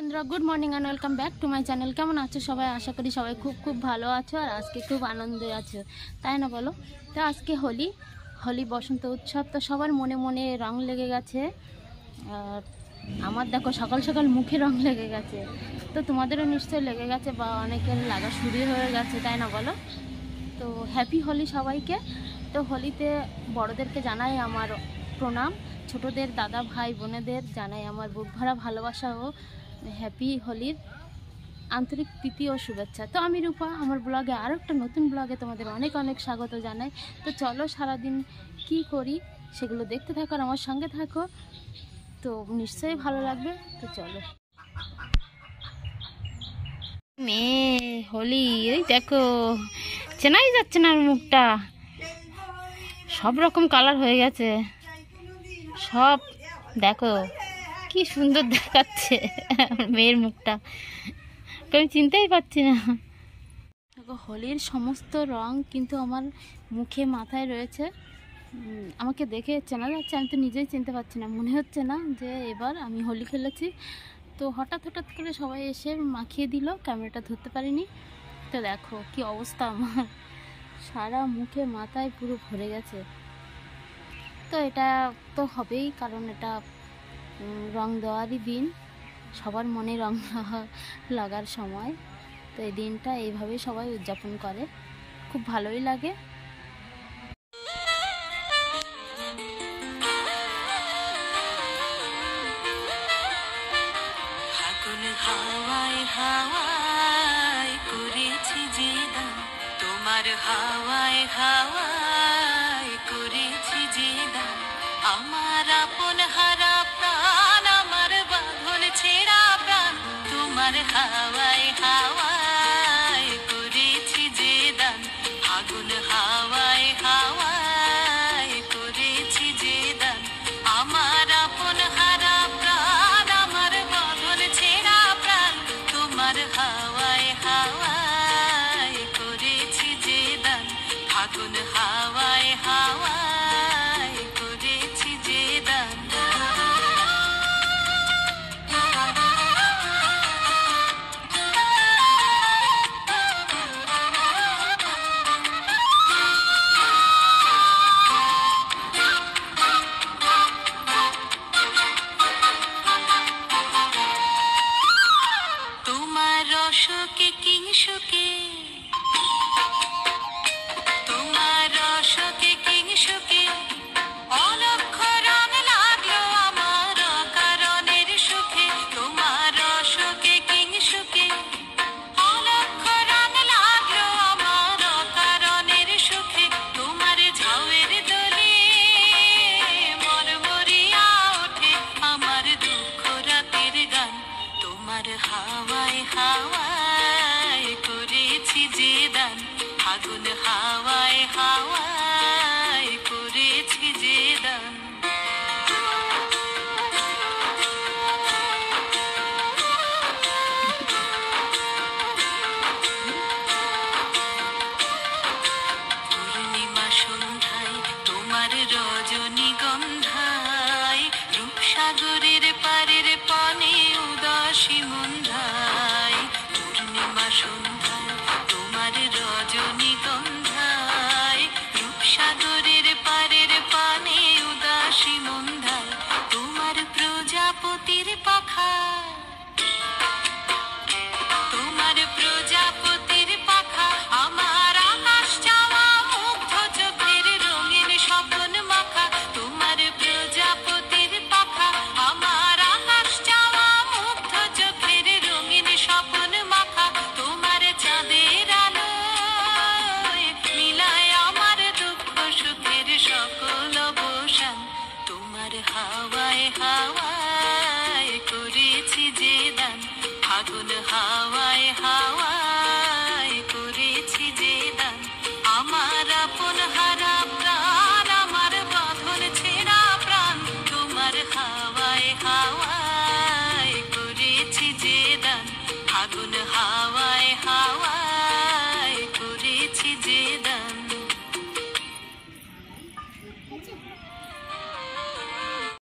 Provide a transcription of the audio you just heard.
বন্ধুরা, good morning and welcome back to my channel. কেমন আছো সবাই? আশা করি সবাই খুব খুব ভালো আছো আর আজকে খুব আনন্দে আছো, তাই না বলো? তো আজকে হোলি বসন্ত উৎসব, তো সবার মনে মনে রং লেগে গেছে। আর আমার দেখো সকাল সকাল মুখে রং লেগে গেছে, তো তোমাদেরও নিশ্চয়ই লেগে গেছে বা অনেকের লাগা শুরু হয়ে গেছে, তাই না বলো? তো হ্যাপি হোলি সবাইকে। তো হোলিতে বড়দেরকে জানাই আমার প্রণাম, ছোটদের দাদা ভাই বোনেদের জানাই আমার বুক ভরা ভালোবাসা ও হ্যাপি হোলির আন্তরিক প্রীতি ও শুভেচ্ছা। তো আমি রূপা, আমার ব্লগে আরও একটা নতুন ব্লগে তোমাদের অনেক অনেক স্বাগত জানাই। তো চলো সারাদিন কি করি সেগুলো দেখতে থাকো আর আমার সঙ্গে থাকো, তো নিশ্চয়ই ভালো লাগবে। তো চলো। মেয়ে হোলি, ওই দেখো চেনাই যাচ্ছে না মুখটা, সব রকম কালার হয়ে গেছে সব। দেখো কি সুন্দর দেখাচ্ছে মেয়ের মুখটা, তো আমি চিনতেই পারছি না। দেখো হোলির সমস্ত রং কিন্তু আমার মুখে মাথায় রয়েছে। আমাকে দেখে চেনা যাচ্ছে, আমি তো নিজেই চিনতে পারছি না, মনে হচ্ছে না যে এবার আমি হোলি খেলেছি। তো হঠাৎ করে সবাই এসে মাখিয়ে দিল, ক্যামেরাটা ধরতে পারিনি। তো দেখো কি অবস্থা, আমার সারা মুখে মাথায় পুরো ভরে গেছে। তো এটা তো হবেই, কারণ এটা রং দেওয়ারই দিন, সবার মনে রং লাগার সময়। তো এই দিনটা এইভাবেই সবাই উদযাপন করে, খুব ভালোই লাগে। হাওয়ায় হাওয়ায় করেছি যে দান, তোমার হাওয়ায় হাওয়ায় করেছি যে দান, আমার আপন হারা প্রাণ, আমার বাঁধন ছেঁড়া প্রাণ, তোমার হাওয়ায় হাওয়ায় করেছি যে দান, আগুন হাওয়ায় হাওয়ায় করেছি যে দান, আমার আপন হারা প্রাণ, আমার বাঁধন ছেঁড়া প্রাণ, তোমার হাওয়ায় হাওয়ায় করেছি যে দান, আগুন হাওয়ায় হাওয়ায় করেছি যে দান। তোমার রসকে কিংসুকে, তোমার রসকে কিংসুকে, অলক্ষ রং লাগলো আমার অকারণের সুখে, তোমার রসকে কিংসুকে, অলক্ষ রং লাগলো আমার অকারণের সুখে, তোমার ঝাউয়ের দোলে মরমরিয়া ওঠে আমার দুঃখ রাতের গান, তোমার হাওয়ায় হাওয়ায় করেছি যে দান, আগুন হাওয়ায় হাওয়ায় করেছি যে দান। পূর্ণিমা সন্ধ্যায় তোমার রজনীগন্ধায়, রূপসাগরের পারের পানে উদাসী